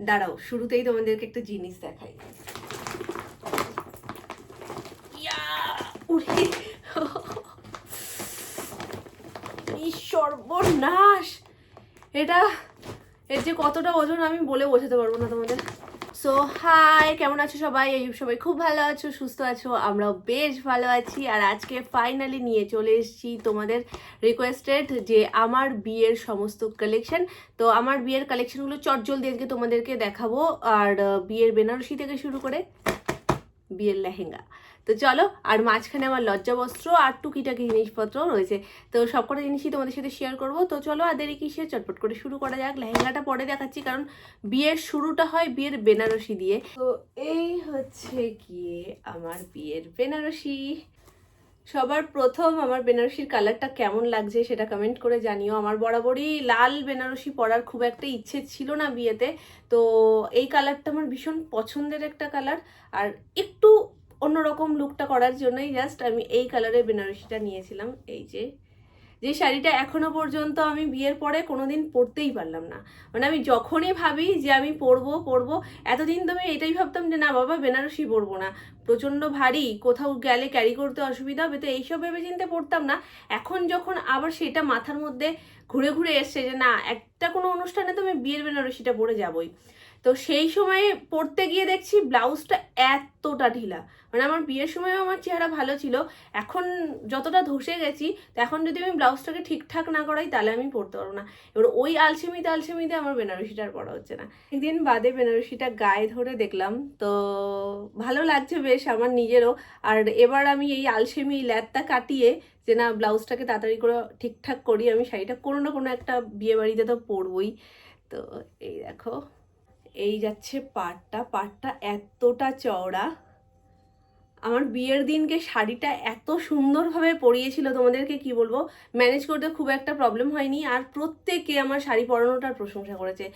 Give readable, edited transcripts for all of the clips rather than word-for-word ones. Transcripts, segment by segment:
দাঁড়াও, শুরুতেই তোমাদেরকে একটা জিনিস দেখাই। সর্বনাশ! এটা এর যে কতটা ওজন আমি বলে বোঝাতে পারবো না তোমাদের। সো হাই, কেমন আছো সবাই? এই সবাই খুব ভালো আছো, সুস্থ আছো, আমরাও বেশ ভালো আছি। আর আজকে ফাইনালি নিয়ে চলে এসেছি তোমাদের রিকোয়েস্টেড যে আমার বিয়ের সমস্ত কালেকশন। তো আমার বিয়ের কালেকশনগুলো চটজলদি আজকে তোমাদেরকে দেখাবো। আর বিয়ের বেনারসি থেকে শুরু করে বিয়ের লেহেঙ্গা। তো চলো, আর মাঝখানে আমার লজ্জা বস্ত্র আর টুকিটাকি জিনিসপত্র রয়েছে। তো সবকটা জিনিসই তোমাদের সাথে শেয়ার করবো। তো চলো, আর দেরি কিসে, চটপট করে শুরু করা যাক। লেহেঙ্গাটা পরে দেখাচ্ছি, কারণ বিয়ের শুরুটা হয় বিয়ের বেনারসি দিয়ে। তো এই হচ্ছে গিয়ে আমার বিয়ের বেনারসি। সবার প্রথম আমার বেনারসির কালারটা কেমন লাগছে সেটা কমেন্ট করে জানিও। আমার বরাবরই লাল বেনারসি পরার খুব একটা ইচ্ছে ছিল না বিয়েতে, তো এই কালারটা আমার ভীষণ পছন্দের একটা কালার। আর একটু অন্যরকম লুকটা করার জন্যই জাস্ট আমি এই কালারের বেনারসিটা নিয়েছিলাম। এই যে শাড়িটা এখনো পর্যন্ত আমি বিয়ের পরে কোনোদিন পরতেই পারলাম না। মানে আমি যখনই ভাবি যে আমি পরবো, এতদিন তো আমি এটাই ভাবতাম যে না বাবা, বেনারসি পরবো না, প্রচণ্ড ভারী, কোথাও গেলে ক্যারি করতে অসুবিধা হবে, তো এইসব ভেবে চিন্তে পড়তাম না। এখন যখন আবার সেটা মাথার মধ্যে ঘুরে ঘুরে এসছে যে না, একটা কোনো অনুষ্ঠানে তো আমি বিয়ের বেনারসিটা পরে যাবই, তো সেই সময় পরতে গিয়ে দেখছি ব্লাউজটা এতটা ঢিলা। মানে আমার বিয়ের সময়ও আমার চেহারা ভালো ছিল, এখন যতটা ধসে গেছি, তো এখন যদি আমি ব্লাউজটাকে ঠিকঠাক না করাই তাহলে আমি পরতে পারবো না। এবার ওই আলসেমিতে আমার বেনারসিটা আর পরা হচ্ছে না। একদিন বাদে বেনারসিটা গায়ে ধরে দেখলাম, তো ভালো লাগছে বেশ আমার নিজেরও। আর এবার আমি এই আলসেমি ল্যাদটা কাটিয়ে যে না, ব্লাউজটাকে তাড়াতাড়ি করে ঠিকঠাক করি, আমি শাড়িটা কোনো না কোনো একটা বিয়ে বাড়িতে তো পরবই। তো এই দেখো, এই যাচ্ছে পাড়টা এতটা চওড়া। আমার বিয়ের দিনকে শাড়িটা এত সুন্দরভাবে পরিয়েছিল, তোমাদেরকে কি বলবো, ম্যানেজ করতে খুব একটা প্রবলেম হয়নি। আর প্রত্যেকে আমার শাড়ি পরানোটার প্রশংসা করেছে।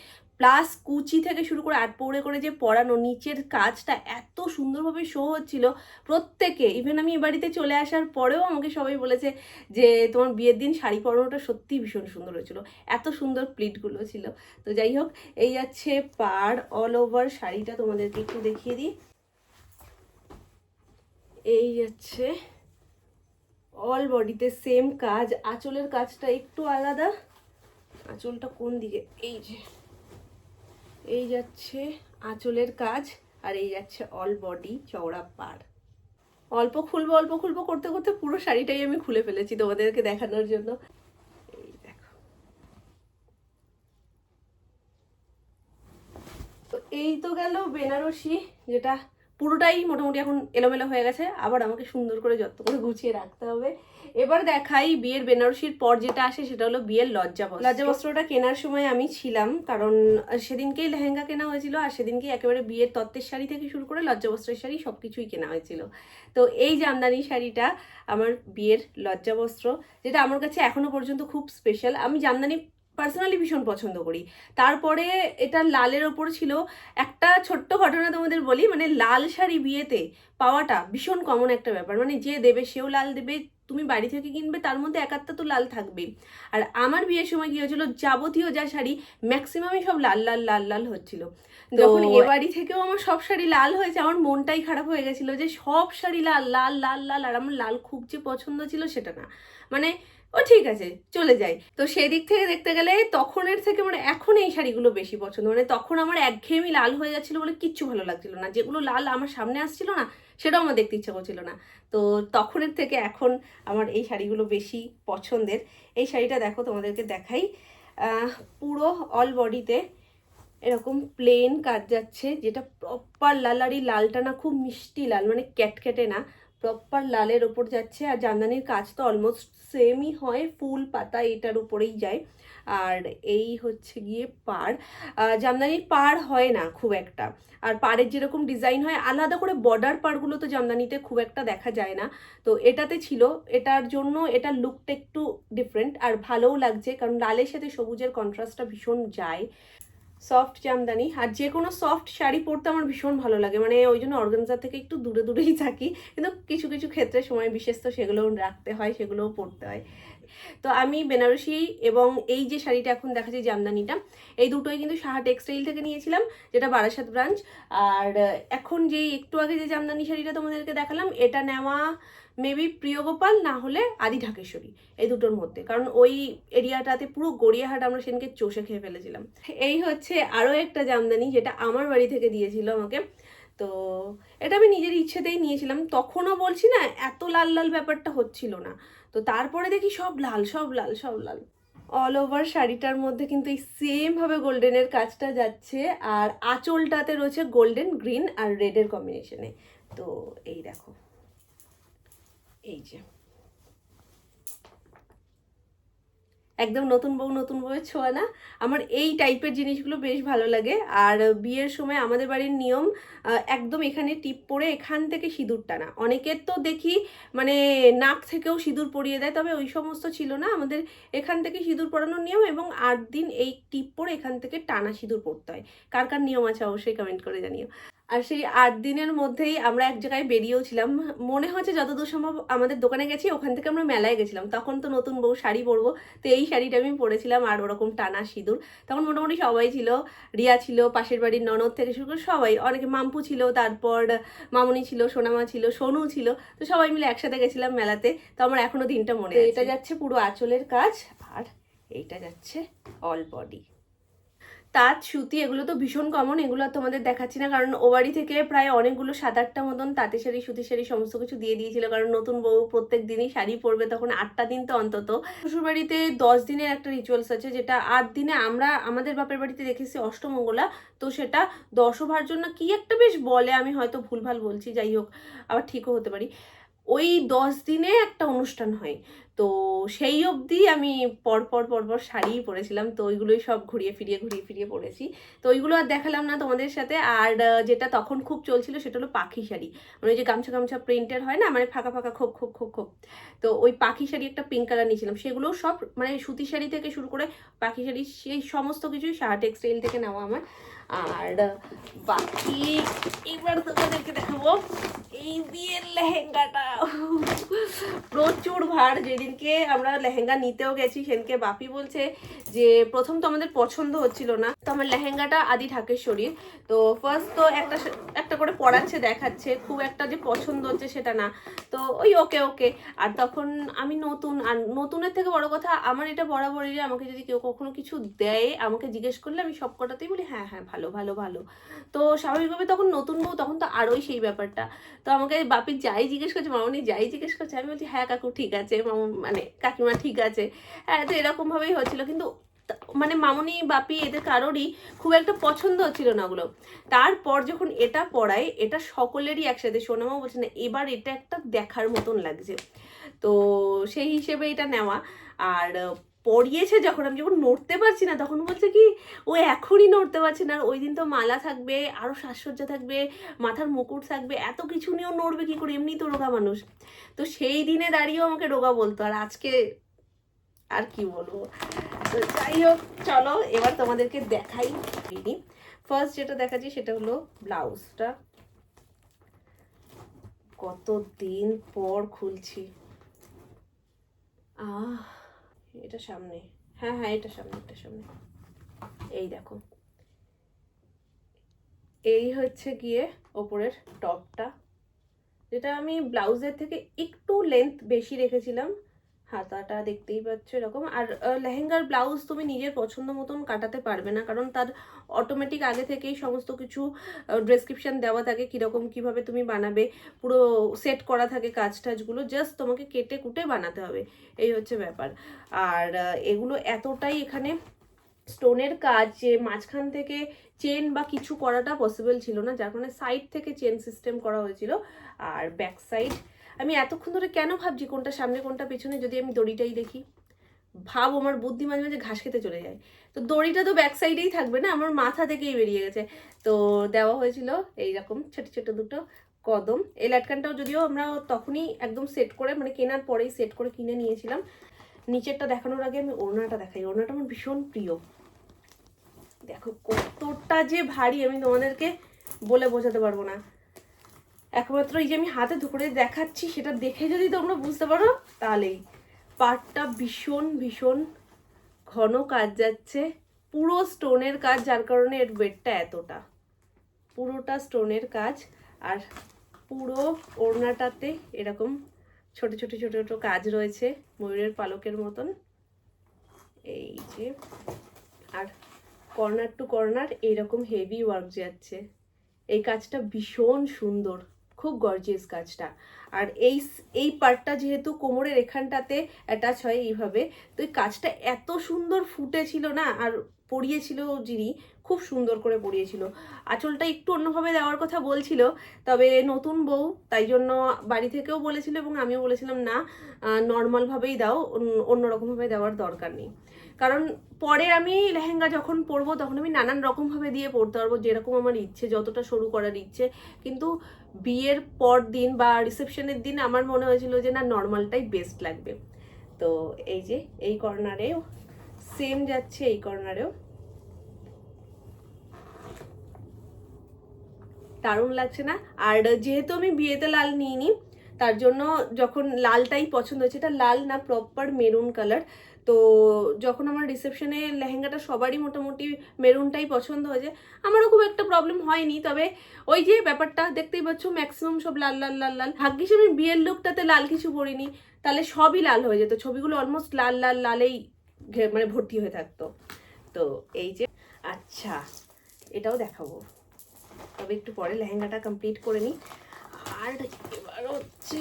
প্লাস কুচি থেকে শুরু করে আটপৌড়ে করে যে পরানো, নিচের কাজটা এত সুন্দরভাবে শো হচ্ছিল প্রত্যেকে। ইভেন আমি এ বাড়িতে চলে আসার পরেও আমাকে সবাই বলেছে যে তোমার বিয়ের দিন শাড়ি পরানোটা সত্যিই ভীষণ সুন্দর হয়েছিল, এত সুন্দর প্লিটগুলো ছিল। তো যাই হোক, এই যাচ্ছে পাড়, অল ওভার শাড়িটা তোমাদেরকে একটু দেখিয়ে দিই। এই যাচ্ছে অল বডিতে সেম কাজ, আঁচলের কাজটা একটু আলাদা। আঁচলটা কোন দিকে, এই যাচ্ছে আঁচলের কাজ, আর এই যাচ্ছে অল বডি চওড়া পাড়। অল্প খুলবো করতে করতে পুরো শাড়িটাই আমি খুলে ফেলেছি তোমাদেরকে দেখানোর জন্য। এই দেখো, তো এই তো গেল বেনারসি, যেটা পুরোটাই মোটামুটি এখন এলোমেলো হয়ে গেছে, আবার আমাকে সুন্দর করে যত্ন করে গুছিয়ে রাখতে হবে। এবার দেখাই বিয়ের বেনারসির পর যেটা আসে, সেটা হলো বিয়ের লজ্জাবস্ত্রটা কেনার সময় আমি ছিলাম, কারণ সেদিনকেই লেহেঙ্গা কেনা হয়েছিল, আর সেদিনকেই একেবারে বিয়ের তত্ত্বের শাড়ি থেকে শুরু করে লজ্জাবস্ত্রের শাড়ি সবকিছুই কেনা হয়েছিল। তো এই জামদানি শাড়িটা আমার বিয়ের লজ্জাবস্ত্র, যেটা আমার কাছে এখনো পর্যন্ত খুব স্পেশাল। আমি জামদানি পার্সোনালি ভীষণ পছন্দ করি। তারপরে এটা লালের ওপর ছিল। একটা ছোট্ট ঘটনা তোমাদের বলি, মানে লাল শাড়ি বিয়েতে পাওয়াটা ভীষণ কমন একটা ব্যাপার। মানে যে দেবে সেও লাল দেবে, তুমি বাড়ি থেকে কিনবে তার মধ্যে একাত্তা তো লাল থাকবে। আর আমার বিয়ের সময় কি হয়েছিল, যাবতীয় যা শাড়ি ম্যাক্সিমামই সব লাল লাল লাল লাল হচ্ছিল। যখন এ বাড়ি থেকেও আমার সব শাড়ি লাল হয়েছে, আমার মনটাই খারাপ হয়ে গেছিল যে সব শাড়ি লাল লাল লাল লাল। আর আমার লাল খুব যে পছন্দ ছিল সেটা না, মানে ও ঠিক আছে চলে যায়। তো সেই দিক থেকে দেখতে গেলে তখনের থেকে মানে এখন এই শাড়িগুলো বেশি পছন্দ। মানে তখন আমার একঘেয়েমি লাল হয়ে যাচ্ছিল বলে কিচ্ছু ভালো লাগছিল না, যেগুলো লাল আমার সামনে আসছিল না সেটাও আমার দেখতে ইচ্ছা করছিল না। তো তখনের থেকে এখন আমার এই শাড়িগুলো বেশি পছন্দের। এই শাড়িটা দেখো, তোমাদেরকে দেখাই। পুরো অল বডিতে এরকম প্লেন কাজ যাচ্ছে, যেটা প্রপার লাল। আর এই লালটা না খুব মিষ্টি লাল, মানে ক্যাটক্যাটে না, প্রপার লালের ওপর যাচ্ছে। আর জামদানির কাজ তো অলমোস্ট সেমই হয়, ফুল পাতা এটার উপরেই যায়। আর এই হচ্ছে গিয়ে পাড়। জামদানির পাড় হয় না খুব একটা, আর পাড়ের যেরকম ডিজাইন হয় আলাদা করে বর্ডার পাড়গুলো তো জামদানিতে খুব একটা দেখা যায় না। তো এটাতে ছিল, এটার জন্য এটার লুকটা একটু ডিফারেন্ট আর ভালোও লাগছে, কারণ লালের সাথে সবুজের কন্ট্রাস্টটা ভীষণ যায়। সফট জামদানি, আর যে কোনো সফট শাড়ি পরতে আমার ভীষণ ভালো লাগে, মানে ওই জন্য অর্গানজা থেকে একটু দূরেই থাকি, কিন্তু কিছু কিছু ক্ষেত্রে সময় বিশেষ তো সেগুলোও রাখতে হয়, সেগুলোও পরতে হয়। তো আমি বেনারসি এবং এই যে শাড়িটা এখন দেখাচ্ছি জামদানিটা, এই দুটোই কিন্তু সাহা টেক্সটাইল থেকে নিয়েছিলাম, যেটা বারাসাত ব্রাঞ্চ। আর এখন যেই একটু আগে যে জামদানি শাড়িটা তোমাদেরকে দেখালাম, এটা নেওয়া মেবি প্রিয়গোপাল, না হলে আদি ঢাকেশ্বরী, এই দুটোর মধ্যে। কারণ ওই এরিয়াটাতে পুরো গড়িয়াহাট আমরা সেদিনকে চষে খেয়ে ফেলেছিলাম। এই হচ্ছে আরও একটা জামদানি, যেটা আমার বাড়ি থেকে দিয়েছিল আমাকে। তো এটা আমি নিজের ইচ্ছেতেই নিয়েছিলাম। তখনও বলছি না, এত লাল লাল ব্যাপারটা হচ্ছিল না। তো তারপরে দেখি সব লাল, সব লাল, সব লাল। অল ওভার শাড়িটার মধ্যে কিন্তু এই সেম ভাবে গোল্ডেনের কাজটা যাচ্ছে, আর আঁচলটাতে রয়েছে গোল্ডেন, গ্রিন আর রেডের কম্বিনেশনে। তো এই দেখো, এই যে একদম নতুন বউয়ের ছোঁয়া না? আমার এই টাইপের জিনিসগুলো বেশ ভালো লাগে। আর বিয়ের সময় আমাদের বাড়ির নিয়ম, একদম এখানে টিপ পরে এখান থেকে সিঁদুর টানা। অনেকের তো দেখি মানে নাক থেকেও সিঁদুর পরিয়ে দেয়, তবে ওই সমস্ত ছিল না। আমাদের এখান থেকে সিঁদুর পরানোর নিয়ম, এবং 8 দিন এই টিপ পরে এখান থেকে টানা সিঁদুর পরতে হয়। কার কার নিয়ম আছে অবশ্যই কমেন্ট করে জানিও। আর সেই 8 দিনের মধ্যেই আমরা এক জায়গায় বেরিয়েও ছিলাম। মনে হচ্ছে যতদূর সম্ভব আমাদের দোকানে গেছি, ওখান থেকে আমরা মেলায় গেছিলাম। তখন তো নতুন বউ শাড়ি পরবো, তো এই শাড়িটা আমি পরেছিলাম আর ওরকম টানা সিঁদুর। তখন মোটামুটি সবাই ছিল, রিয়া ছিল, পাশের বাড়ির ননদ থেকে শুরু করে সবাই, অনেকে, মাম্পু ছিল, তারপর মামুনি ছিল, সোনামা ছিল, সোনু ছিল। তো সবাই মিলে একসাথে গেছিলাম মেলাতে। তো আমার এখনো দিনটা মনে আছে। এটা যাচ্ছে পুরো আঁচলের কাজ, আর এইটা যাচ্ছে অল বডি। তাঁত, সুতি এগুলো তো ভীষণ কমন, এগুলো আর তোমাদের দেখাচ্ছি না, কারণ ও বাড়ি থেকে প্রায় অনেকগুলো 7-8টা মতন তাঁতের শাড়ি, সুতির শাড়ি সমস্ত কিছু দিয়ে দিয়েছিল। কারণ নতুন বউ প্রত্যেক দিনই শাড়ি পরবে, তখন 8টা দিন তো অন্তত। শ্বশুরবাড়িতে 10 দিনের একটা রিচুয়ালস আছে, যেটা 8 দিনে আমরা আমাদের বাপের বাড়িতে দেখেছি অষ্টমঙ্গলা, তো সেটা দশভার জন্য কি একটা বেশ বলে, আমি হয়তো ভুলভাল বলছি, যাই হোক, আবার ঠিকও হতে পারি। ওই 10 দিনে একটা অনুষ্ঠান হয়, তো সেই অবধি আমি পরপর শাড়িই পরেছিলাম। তো ওইগুলোই সব ঘুরিয়ে ফিরিয়ে পরেছি। তো ওইগুলো আর দেখালাম না তোমাদের সাথে। আর যেটা তখন খুব চলছিল সেটা হলো পাখি শাড়ি, মানে ওই যে গামছা প্রিন্টের হয় না, মানে ফাঁকা খোপ। তো ওই পাখি শাড়ি একটা পিঙ্ক কালার নিয়েছিলাম। সেগুলোও সব মানে সুতি শাড়ি থেকে শুরু করে পাখি শাড়ি, সেই সমস্ত কিছুই সাহা টেক্সটাইল থেকে নেওয়া আমার। আর বাকি এবার তোমাদেরকে দেখাবো এই বিয়ের লেহেঙ্গাটা। প্রচুর ভার। যেদিনকে আমরা লেহেঙ্গা নিতেও গেছি, সেদিনকে বাপি বলছে যে প্রথম তো আমাদের পছন্দ হচ্ছিল না, তো আমার লেহেঙ্গাটা আদি ঢাকেশ্বরীর। তো ফার্স্ট তো একটা করে পরাচ্ছে, দেখাচ্ছে, খুব একটা যে পছন্দ হচ্ছে সেটা না। তো ওই ওকে। আর তখন আমি নতুন, আর নতুনের থেকে বড় কথা, আমার এটা বরাবরই, আমাকে যদি কেউ কখনো কিছু দেয়, আমাকে জিজ্ঞেস করলে আমি সব কটাতেই বলি হ্যাঁ ভালো। তো স্বাভাবিকভাবে তখন নতুন বউ, তখন তো আরোই সেই ব্যাপারটা। তো আমাকে বাপি যাই জিজ্ঞেস করছে, মামনি যাই জিজ্ঞেস করছে, আমি বলছি হ্যাঁ কাকু ঠিক আছে, মানে কাকিমা ঠিক আছে। হ্যাঁ, তো এরকম ভাবেই হচ্ছিল। কিন্তু মানে মামনি, বাপি এদের কারোরই খুব একটা পছন্দ হচ্ছিল না ওগুলো। তারপর যখন এটা পড়ায়, এটা সকলেরই একসাথে, সোনামাও বলছে না এবার এটা একটা দেখার মতন লাগছে, তো সেই হিসেবে এটা নেওয়া। আর পরিয়েছে যখন, আমি যখন নড়তে পারছি না, তখন বলছে কি ও এখনই নড়তে পারছে না, আর ওই দিন তো মালা থাকবে, আরও সাজসজ্জা থাকবে, মাথার মুকুট থাকবে, এত কিছু নিয়েও নড়বে কি করে, এমনি তো রোগা মানুষ। তো সেই দিনে দাঁড়িয়েও আমাকে রোগা বলতো, আর আজকে আর কি বলবো। তো যাই হোক, চলো এবার তোমাদেরকে দেখাই। ফার্স্ট যেটা দেখাচ্ছি সেটা হলো ব্লাউজটা। কতদিন পর খুলছি। এটা সামনে, হ্যাঁ এটা সামনে। এই দেখো, এই হচ্ছে গিয়ে ওপরের টপটা, যেটা আমি ব্লাউজের থেকে একটু লেন্থ বেশি রেখেছিলাম। হাতাটা দেখতেই পাচ্ছ এরকম। আর লেহেঙ্গার ব্লাউজ তুমি নিজের পছন্দ মতন কাটাতে পারবে না, কারণ তার অটোমেটিক আগে থেকেই সমস্ত কিছু ডেসক্রিপশন দেওয়া থাকে, কীরকম কীভাবে তুমি বানাবে, পুরো সেট করা থাকে কাজ টাজগুলো, জাস্ট তোমাকে কেটে কুটে বানাতে হবে, এই হচ্ছে ব্যাপার। আর এগুলো এতটাই এখানে স্টোনের কাজ যে মাঝখান থেকে চেন বা কিছু করাটা পসিবল ছিল না, যার কারণে সাইড থেকে চেন সিস্টেম করা হয়েছিল। আর ব্যাক সাইড, আমি এতক্ষণ ধরে কেন ভাবছি কোনটা সামনে কোনটা পেছনে, যদি আমি দড়িটাই দেখি, ভাব আমার বুদ্ধি মাঝে মাঝে ঘাস খেতে চলে যায়। তো দড়িটা তো ব্যাক সাইডেই থাকবে না, আমার মাথা থেকেই বেরিয়ে গেছে। তো দেওয়া হয়েছিল এইরকম ছোট দুটো কদম। এই লাটকানটাও যদিও আমরা তখনই একদম সেট করে, মানে কেনার পরেই সেট করে কিনে নিয়েছিলাম। নিচেরটা দেখানোর আগে আমি ওড়নাটা দেখাই। ওড়নাটা আমার ভীষণ প্রিয়। দেখো কতটা যে ভারী, আমি তোমাদেরকে বলে বোঝাতে পারবো না। একমাত্র এই যে আমি হাতে ধরে দেখাচ্ছি, সেটা দেখে যদি তোমরা বুঝতে পারো তাহলেই। পাটটা ভীষণ ভীষণ ঘন কাজ যাচ্ছে, পুরো স্টোনের কাজ, যার কারণে এর ওয়েটটা এতটা, পুরোটা স্টোনের কাজ। আর পুরো ওড়নাটাতে এরকম ছোট ছোট ছোট ছোট কাজ রয়েছে ময়ূরের পালকের মতন, এই যে। আর কর্নার টু কর্নার এইরকম হেভি ওয়ার্ক যাচ্ছে। এই কাজটা ভীষণ সুন্দর, খুব গর্জিয়াস কাজটা। আর এই পার্টটা যেহেতু কোমরের এখানটাতে অ্যাটাচ হয় এইভাবে, তো এই কাজটা এত সুন্দর ফুটেছিল না। আর পরিয়েছিল যিনি, খুব সুন্দর করে পরিয়েছিল। আঁচলটা একটু অন্যভাবে দেওয়ার কথা বলছিল, তবে নতুন বউ তাই জন্য বাড়ি থেকেও বলেছিল এবং আমিও বলেছিলাম না, নর্মালভাবেই দাও, অন্যরকমভাবে দেওয়ার দরকার নেই। কারণ পরে আমি লেহেঙ্গা যখন পরবো তখন আমি নানান রকমভাবে দিয়ে পরতে পারবো, যেরকম আমার ইচ্ছে, যতটা সরু করার ইচ্ছে। কিন্তু বিয়ের পর দিন বা রিসেপশনের দিন আমার মনে হয়েছিল যে না, নর্মালটাই বেস্ট লাগবে। তো এই যে এই কর্নারেও সেম যাচ্ছে, এই কর্নারেও দারুণ লাগছে না? আর যেহেতু আমি বিয়েতে লাল নিইনি, তার জন্য যখন লালটাই পছন্দ হয়েছে, এটা লাল না, প্রপার মেরুন কালার। তো যখন আমার রিসেপশনে লেহেঙ্গাটা সবারই মোটামুটি মেরুনটাই পছন্দ হয়েছে, আমারও খুব একটা প্রবলেম হয়নি। তবে ওই যে ব্যাপারটা দেখতেই পাচ্ছ, ম্যাক্সিমাম সব লাল লাল লাল লাল। ভাগ্যিস আমি বিয়ের লুকটাতে লাল কিছু পরিনি, তাহলে সবই লাল হয়ে যেত, ছবিগুলো অলমোস্ট লাল লাল লালেই মানে ভর্তি হয়ে থাকতো। তো এই যে, আচ্ছা এটাও দেখাবো, তবে একটু পরে লেহেঙ্গাটা কমপ্লিট করে নিই। আর এবার হচ্ছে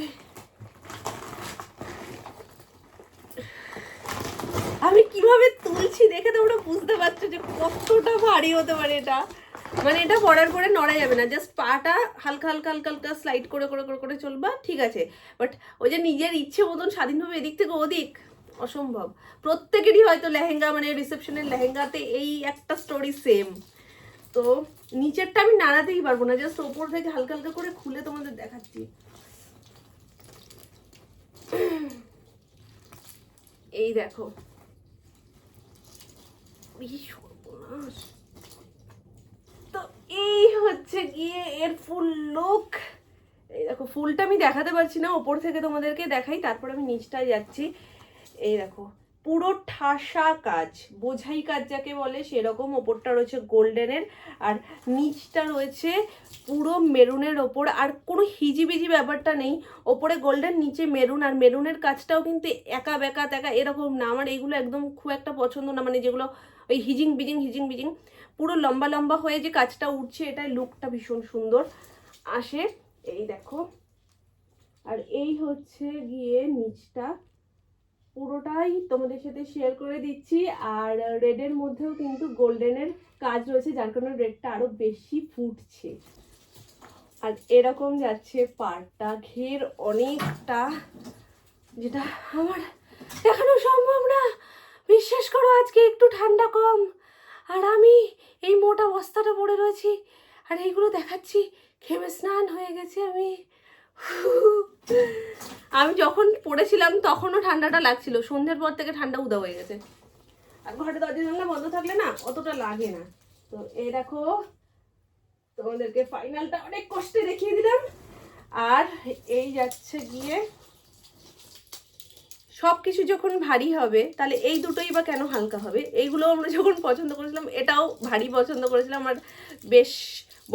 আমি কিভাবে তুলছি দেখে তোমরা বুঝতে পারছো যে কতটা ভারী হতে পারে এটা। মানে এটা পরার পরে নড়া যাবে না, জাস্ট পাটা হালকা হালকা হালকা হালকা স্লাইড করে করে করে করে চলবা, ঠিক আছে। বাট ওই যে নিজের ইচ্ছে মতন স্বাধীনভাবে এদিক থেকে ওদিক, অসম্ভব। প্রত্যেকেরই হয়তো লেহেঙ্গা, মানে রিসেপশনের লেহেঙ্গাতে এই একটা স্টোরি সেম। তো নিচেরটা আমি নাড়াতেই পারবো না, জাস্ট ওপর থেকে হালকা হালকা করে খুলে তোমাদের দেখাচ্ছি। এই দেখো, তো এই হচ্ছে গিয়ে এর ফুল লুক। এই দেখো, ফুলটা আমি দেখাতে পারছি না, ওপর থেকে তোমাদেরকে দেখাই, তারপর আমি নিচটায় যাচ্ছি। এই দেখো, পুরো ঠাসা কাজ, বোঝাই কাজ যাকে বলে সেরকম। ওপরটা রয়েছে গোল্ডেনের, আর নিচটা রয়েছে পুরো মেরুনের ওপর। আর কোনো হিজিবিজি ব্যাপারটা নেই, ওপরে গোল্ডেন নিচে মেরুন। আর মেরুনের কাজটাও কিন্তু একা বেকা তেকা এরকম না, আমার এইগুলো একদম খুব একটা পছন্দ না, মানে যেগুলো ওই হিজিং বিজিং। পুরো লম্বা লম্বা হয়ে যে কাজটা উঠছে, এটাই লুকটা ভীষণ সুন্দর আসে। এই দেখো, আর এই হচ্ছে গিয়ে নিচটা, পুরোটাই তোমাদের সাথে শেয়ার করে দিচ্ছি। আর রেডের মধ্যেও কিন্তু গোল্ডেনের কাজ রয়েছে, যার কারণে রেডটা আরো বেশি ফুটছে। আর এরকম যাচ্ছে পাড়টা, ঘের অনেকটা, যেটা আমার দেখানো সম্ভব না। বিশ্বাস করো, আজকে একটু ঠান্ডা কম, আর আমি এই মোটা বস্তাটা পরে রয়েছি, আর এইগুলো দেখাচ্ছি। ঘেমে স্নান হয়ে গেছে আমি। আমি যখন পড়েছিলাম তখনও ঠান্ডাটা লাগছিল, সন্ধ্যের পর থেকে ঠান্ডা উদা হয়ে গেছে। আর ঘরে দরজা জানলা বন্ধ থাকলে না অতটা লাগে না। তো এই দেখো, তোমাদেরকে ফাইনালটা অনেক কষ্টে দেখিয়ে দিলাম। আর এই যাচ্ছে গিয়ে, সব কিছু যখন ভারী হবে তাহলে এই দুটোই বা কেন হালকা হবে? এইগুলো আমরা যখন পছন্দ করেছিলাম, এটাও ভারী পছন্দ করেছিলাম, আর বেশ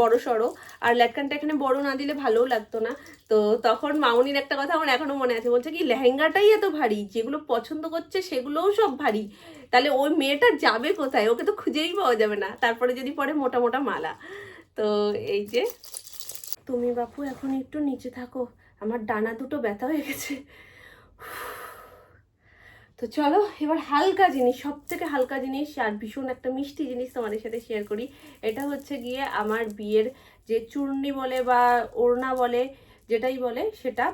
বড় সড়ো। আর ল্যাটকানটা এখানে বড় না দিলে ভালোও লাগতো না। তো তখন মামুনির একটা কথা আমার এখনো মনে আছে, বলছে কি লেহেঙ্গাটাই এত ভারী, যেগুলো পছন্দ করছে সেগুলোও সব ভারী, তাহলে ওই মেয়েটা যাবে কোথায়? ওকে তো খুঁজেই পাওয়া যাবে না, তারপরে যদি পরে মোটা মোটা মালা। তো এই যে, তুমি বাপু এখন একটু নিচে থাকো, আমার ডানা দুটো ব্যথা হয়ে গেছে। তো চলো এবার হালকা জিনিস, সব থেকে হালকা জিনিস আর ভীষণ একটা মিষ্টি জিনিস তোমাদের সাথে শেয়ার করি। এটা হচ্ছে গিয়ে আমার বিয়ের যে চূর্ণি বলে বা ওড়না বলে, যেটাই বলে সেটা।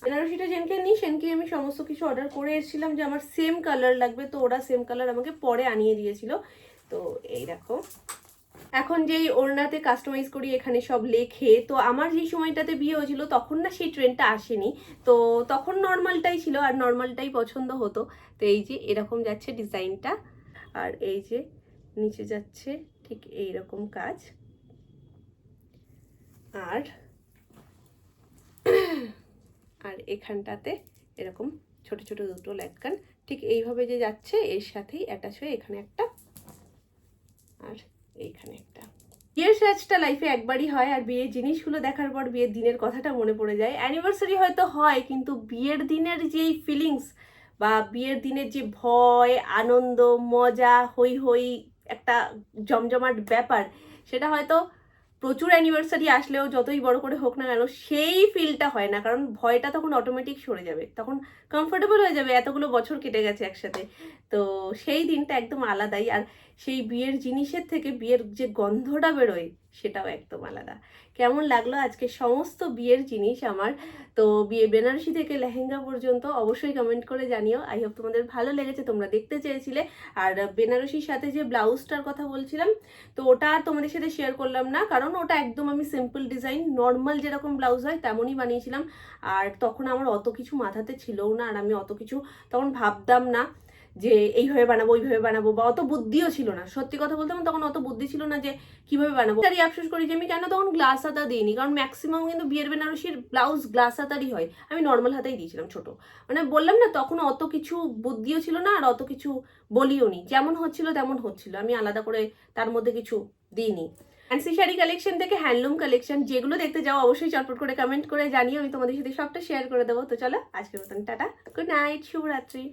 বেনারসিটা যেনকে নিই সেনকে আমি সমস্ত কিছু অর্ডার করে এসেছিলাম যে আমার সেম কালার লাগবে, তো ওরা সেম কালার আমাকে পরে আনিয়ে দিয়েছিল। তো এই দেখো, এখন যেই ওড়নাতে কাস্টমাইজ করি এখানে সব লেখে, তো আমার যেই সময়টাতে বিয়ে হয়েছিল তখন না সেই ট্রেন্ডটা আসেনি। তো তখন নর্মালটাই ছিল, আর নর্মালটাই পছন্দ হতো। তো এই যে এরকম যাচ্ছে ডিজাইনটা, আর এই যে নিচে যাচ্ছে ঠিক এইরকম কাজ। আর আর এখানটাতে এরকম ছোট ছোট দুটো লটকান ঠিক এইভাবে যে যাচ্ছে এর সাথেই অ্যাটাচ হয়ে এখানে একটা আর এইখানে একটা। বিয়ের সাজটা লাইফে একবারই হয়, আর বিয়ের জিনিসগুলো দেখার পর বিয়ের দিনের কথাটা মনে পড়ে যায়। অ্যানিভার্সারি হয়তো হয়, কিন্তু বিয়ের দিনের যেই ফিলিংস বা বিয়ের দিনের যে ভয়, আনন্দ, মজা, হই হই একটা জমজমাট ব্যাপার, সেটা হয়তো প্রচুর অ্যানিভার্সারি আসলেও যতই বড় করে হোক না কেন সেই ফিলটা হয় না, কারণ ভয়টা তখন অটোমেটিক সরে যাবে, তখন কমফোর্টেবল হয়ে যাবে, এতগুলো বছর কেটে গেছে একসাথে। তো সেই দিনটা একদম আলাদাই। আর সেই বিয়ের জিনিসের থেকে বিয়ের যে গন্ধটা বেরোয় সেটাও একদম আলাদা। কেমন লাগলো আজকে সমস্ত বিয়ের জিনিস আমার। তো বিয়ে বেনারসি থেকে লেহেঙ্গা পর্যন্ত অবশ্যই কমেন্ট করে জানিও। আই হোপ তোমাদের ভালো লেগেছে, তোমরা দেখতে চেয়েছিলে। আর বেনারসির সাথে যে ব্লাউজটার কথা বলছিলাম, তো ওটা আর তোমাদের সাথে শেয়ার করলাম না, কারণ ওটা একদম আমি সিম্পল ডিজাইন নর্মাল যেরকম ব্লাউজ হয় তেমনই বানিয়েছিলাম। আর তখন আমার অত কিছু মাথাতে ছিলও না, আর আমি অত কিছু তখন ভাবতাম না যে এইভাবে বানাবো ওইভাবে বানাবো, বা অত বুদ্ধিও ছিল না। সত্যি কথা বলতে আমার তখন অত বুদ্ধি ছিল না যে কিভাবে বানাবো। তারই আফসোস করি যে আমি কেন তখন গ্লাস হাতা দিইনি, কারণ ম্যাক্সিমাম কিন্তু বিয়ের বেনারসির ব্লাউজ গ্লাস হাতারই হয়, আমি নর্মাল হাতাই দিয়েছিলাম ছোট। মানে বললাম না, তখন অত কিছু বুদ্ধিও ছিল না আর অত কিছু বলিও নি, যেমন হচ্ছিল তেমন হচ্ছিল, আমি আলাদা করে তার মধ্যে কিছু দিইনি। ফ্যান্সি শাড়ি কালেকশন থেকে হ্যান্ডলুম কালেকশন যেগুলো দেখতে যাও অবশ্যই চটপট করে কমেন্ট করে জানিও, আমি তোমাদের সাথে সবটা শেয়ার করে দেবো। তো চলো আজকের মতন টাটা, গুড নাইট, শুভরাত্রি।